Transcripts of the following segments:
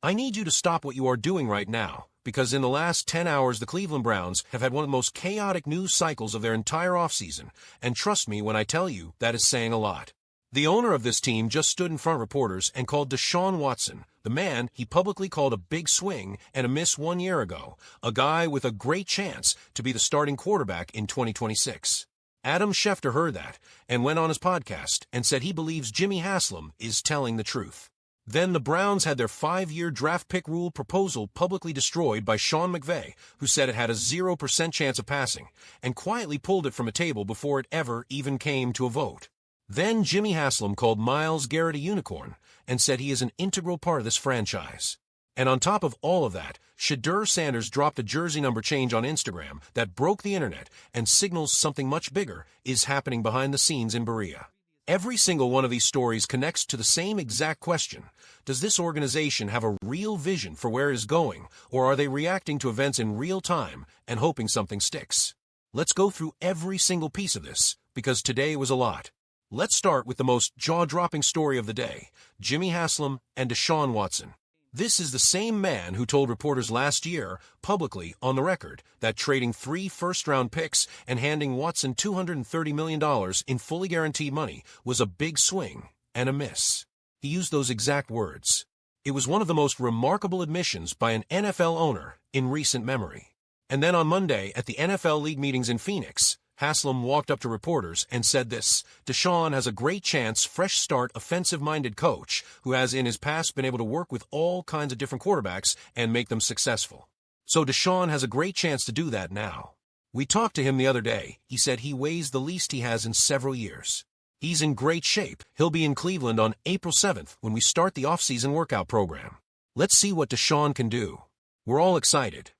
I need you to stop what you are doing right now, because in the last 10 hours the Cleveland Browns have had one of the most chaotic news cycles of their entire offseason, and trust me when I tell you that is saying a lot. The owner of this team just stood in front of reporters and called Deshaun Watson, the man he publicly called a big swing and a miss 1 year ago, a guy with a great chance to be the starting quarterback in 2026. Adam Schefter heard that and went on his podcast and said he believes Jimmy Haslam is telling the truth. Then the Browns had their 5-year draft pick rule proposal publicly destroyed by Sean McVay, who said it had a 0% chance of passing, and quietly pulled it from a table before it ever even came to a vote. Then Jimmy Haslam called Myles Garrett a unicorn and said he is an integral part of this franchise. And on top of all of that, Shedeur Sanders dropped a jersey number change on Instagram that broke the internet and signals something much bigger is happening behind the scenes in Berea. Every single one of these stories connects to the same exact question. Does this organization have a real vision for where it is going, or are they reacting to events in real time and hoping something sticks? Let's go through every single piece of this, because today was a lot. Let's start with the most jaw-dropping story of the day, Jimmy Haslam and Deshaun Watson. This is the same man who told reporters last year, publicly on the record, that trading 3 first-round picks and handing Watson $230 million in fully guaranteed money was a big swing and a miss. He used those exact words. It was one of the most remarkable admissions by an NFL owner in recent memory. And then on Monday at the NFL League meetings in Phoenix, Haslam walked up to reporters and said this: Deshaun has a great chance, fresh start, offensive-minded coach who has in his past been able to work with all kinds of different quarterbacks and make them successful. So Deshaun has a great chance to do that now. We talked to him the other day. He said he weighs the least he has in several years. He's in great shape. He'll be in Cleveland on April 7th when we start the offseason workout program. Let's see what Deshaun can do. We're all excited.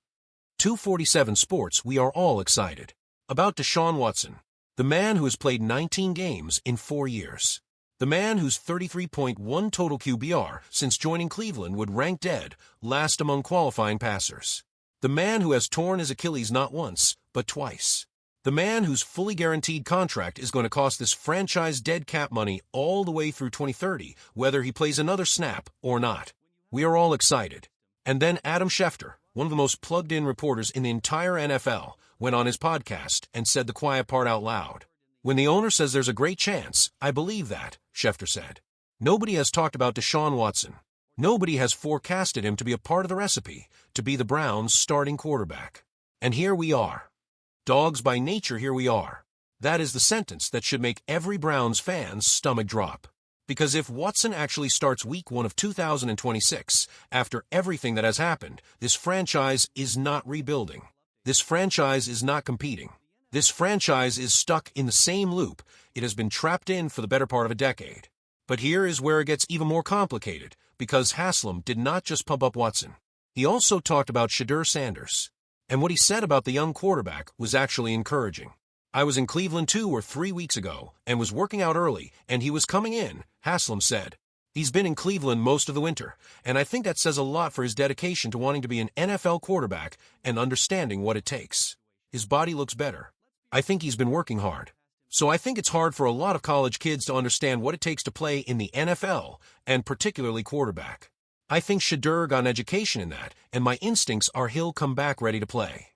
247 Sports, we are all excited. About Deshaun Watson, the man who has played 19 games in 4 years. The man whose 33.1 total QBR since joining Cleveland would rank dead last among qualifying passers. The man who has torn his Achilles not once, but twice. The man whose fully guaranteed contract is going to cost this franchise dead cap money all the way through 2030, whether he plays another snap or not. We are all excited. And then Adam Schefter, one of the most plugged-in reporters in the entire NFL, went on his podcast and said the quiet part out loud. When the owner says there's a great chance, I believe that, Schefter said. Nobody has talked about Deshaun Watson. Nobody has forecasted him to be a part of the recipe, to be the Browns' starting quarterback. And here we are. Dogs by nature, here we are. That is the sentence that should make every Browns fan's stomach drop. Because if Watson actually starts week 1 of 2026, after everything that has happened, this franchise is not rebuilding. This franchise is not competing. This franchise is stuck in the same loop it has been trapped in for the better part of a decade. But here is where it gets even more complicated, because Haslam did not just pump up Watson. He also talked about Shedeur Sanders. And what he said about the young quarterback was actually encouraging. I was in Cleveland 2 or 3 weeks ago and was working out early, and he was coming in, Haslam said. He's been in Cleveland most of the winter, and I think that says a lot for his dedication to wanting to be an NFL quarterback and understanding what it takes. His body looks better. I think he's been working hard. So I think it's hard for a lot of college kids to understand what it takes to play in the NFL, and particularly quarterback. I think Shedeur got an education in that, and my instincts are he'll come back ready to play.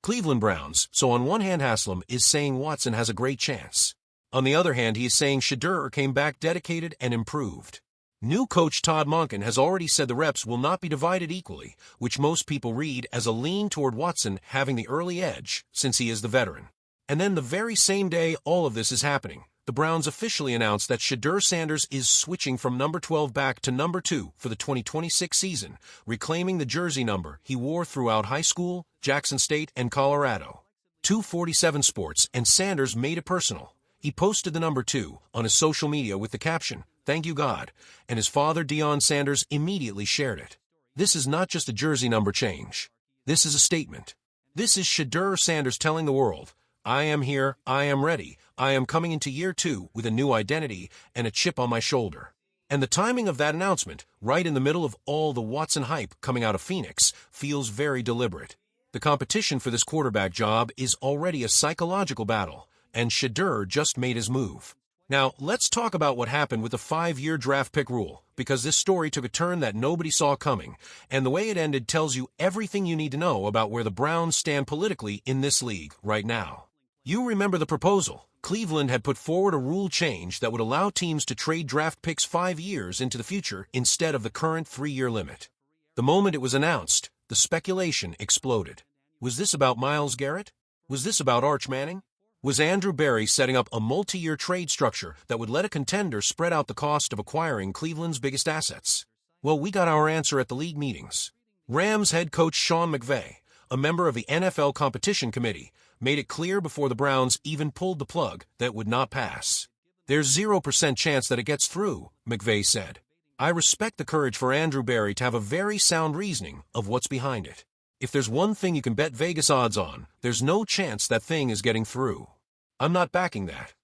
Cleveland Browns, so on one hand Haslam is saying Watson has a great chance. On the other hand, he is saying Shedeur came back dedicated and improved. New coach Todd Monken has already said the reps will not be divided equally, which most people read as a lean toward Watson having the early edge, since he is the veteran. And then the very same day all of this is happening, the Browns officially announced that Shedeur Sanders is switching from number 12 back to number 2 for the 2026 season, reclaiming the jersey number he wore throughout high school, Jackson State, and Colorado. 247 Sports, and Sanders made it personal. He posted the number 2 on his social media with the caption, "Thank you, God," and his father, Deion Sanders, immediately shared it. This is not just a jersey number change. This is a statement. This is Shedeur Sanders telling the world, I am here, I am ready, I am coming into year 2 with a new identity and a chip on my shoulder. And the timing of that announcement, right in the middle of all the Watson hype coming out of Phoenix, feels very deliberate. The competition for this quarterback job is already a psychological battle, and Shedeur just made his move. Now, let's talk about what happened with the 5-year draft pick rule, because this story took a turn that nobody saw coming, and the way it ended tells you everything you need to know about where the Browns stand politically in this league right now. You remember the proposal. Cleveland had put forward a rule change that would allow teams to trade draft picks 5 years into the future instead of the current 3-year limit. The moment it was announced, the speculation exploded. Was this about Myles Garrett? Was this about Arch Manning? Was Andrew Berry setting up a multi-year trade structure that would let a contender spread out the cost of acquiring Cleveland's biggest assets? Well, we got our answer at the league meetings. Rams head coach Sean McVay, a member of the NFL Competition Committee, made it clear before the Browns even pulled the plug that it would not pass. There's 0% chance that it gets through, McVay said. I respect the courage for Andrew Berry to have a very sound reasoning of what's behind it. If there's one thing you can bet Vegas odds on, there's no chance that thing is getting through. I'm not backing that.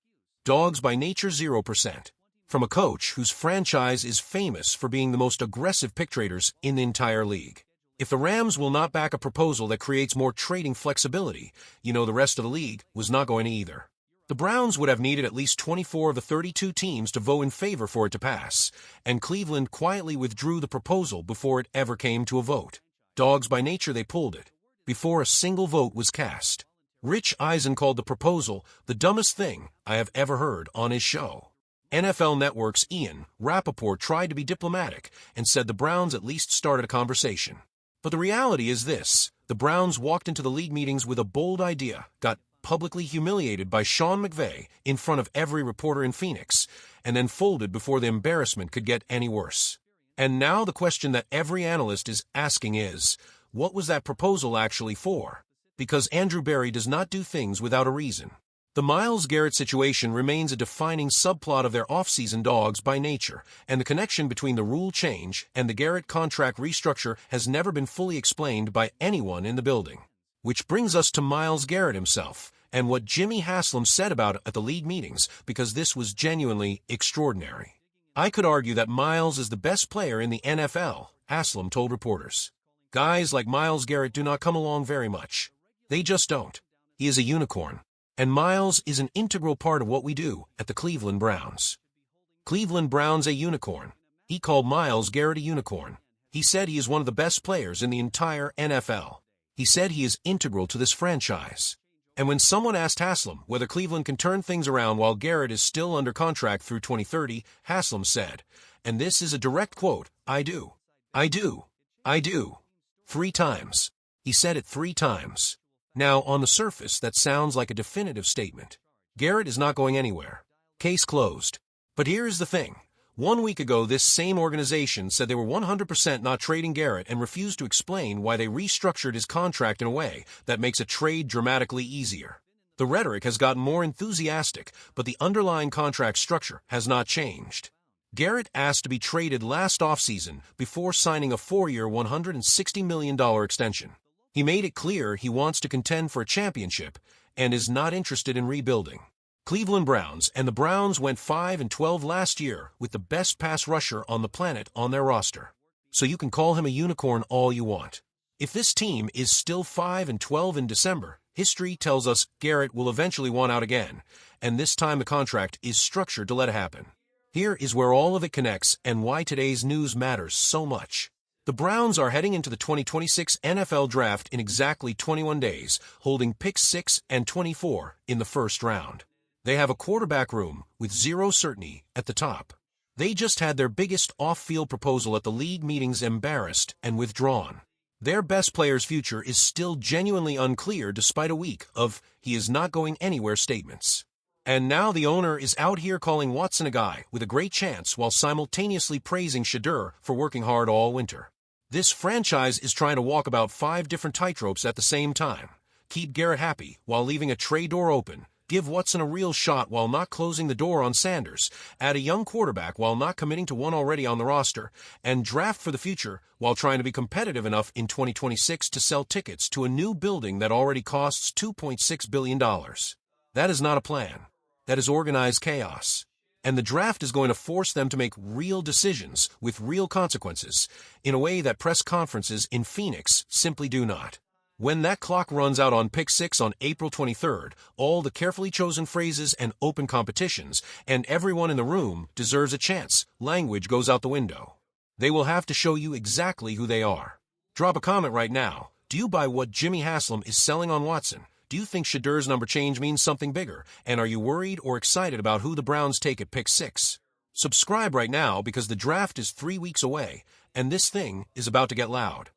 Dogs by nature 0%. From a coach whose franchise is famous for being the most aggressive pick traders in the entire league. If the Rams will not back a proposal that creates more trading flexibility, the rest of the league was not going to either. The Browns would have needed at least 24 of the 32 teams to vote in favor for it to pass, and Cleveland quietly withdrew the proposal before it ever came to a vote. Dogs by nature, they pulled it, before a single vote was cast. Rich Eisen called the proposal the dumbest thing I have ever heard on his show. NFL Network's Ian Rappaport tried to be diplomatic and said the Browns at least started a conversation. But the reality is this: the Browns walked into the league meetings with a bold idea, got publicly humiliated by Sean McVay in front of every reporter in Phoenix, and then folded before the embarrassment could get any worse. And now the question that every analyst is asking is, what was that proposal actually for? Because Andrew Berry does not do things without a reason. The Myles Garrett situation remains a defining subplot of their offseason dogs by nature, and the connection between the rule change and the Garrett contract restructure has never been fully explained by anyone in the building. Which brings us to Myles Garrett himself, and what Jimmy Haslam said about it at the league meetings, because this was genuinely extraordinary. I could argue that Myles is the best player in the NFL, Haslam told reporters. Guys like Myles Garrett do not come along very much. They just don't. He is a unicorn. And Myles is an integral part of what we do at the Cleveland Browns. Cleveland Browns a unicorn. He called Myles Garrett a unicorn. He said he is one of the best players in the entire NFL. He said he is integral to this franchise. And when someone asked Haslam whether Cleveland can turn things around while Garrett is still under contract through 2030, Haslam said, and this is a direct quote, I do. 3 times. He said it 3 times. Now, on the surface, that sounds like a definitive statement. Garrett is not going anywhere. Case closed. But here's the thing. 1 week ago, this same organization said they were 100% not trading Garrett and refused to explain why they restructured his contract in a way that makes a trade dramatically easier. The rhetoric has gotten more enthusiastic, but the underlying contract structure has not changed. Garrett asked to be traded last offseason before signing a 4-year, $160 million extension. He made it clear he wants to contend for a championship and is not interested in rebuilding. Cleveland Browns and the Browns went 5-12 last year with the best pass rusher on the planet on their roster. So you can call him a unicorn all you want. If this team is still 5-12 in December, history tells us Garrett will eventually want out again, and this time the contract is structured to let it happen. Here is where all of it connects and why today's news matters so much. The Browns are heading into the 2026 NFL Draft in exactly 21 days, holding picks 6 and 24 in the first round. They have a quarterback room with zero certainty at the top. They just had their biggest off-field proposal at the league meetings embarrassed and withdrawn. Their best player's future is still genuinely unclear despite a week of "he is not going anywhere" statements. And now the owner is out here calling Watson a guy with a great chance while simultaneously praising Shedeur for working hard all winter. This franchise is trying to walk about 5 different tightropes at the same time. Keep Garrett happy while leaving a trade door open. Give Watson a real shot while not closing the door on Sanders. Add a young quarterback while not committing to one already on the roster. And draft for the future while trying to be competitive enough in 2026 to sell tickets to a new building that already costs $2.6 billion. That is not a plan. That is organized chaos. And the draft is going to force them to make real decisions with real consequences in a way that press conferences in Phoenix simply do not. When that clock runs out on Pick 6 on April 23rd, all the carefully chosen phrases and open competitions, and everyone in the room deserves a chance. Language goes out the window. They will have to show you exactly who they are. Drop a comment right now. Do you buy what Jimmy Haslam is selling on Watson? Do you think Shedeur's number change means something bigger? And are you worried or excited about who the Browns take at Pick 6? Subscribe right now because the draft is 3 weeks away, and this thing is about to get loud.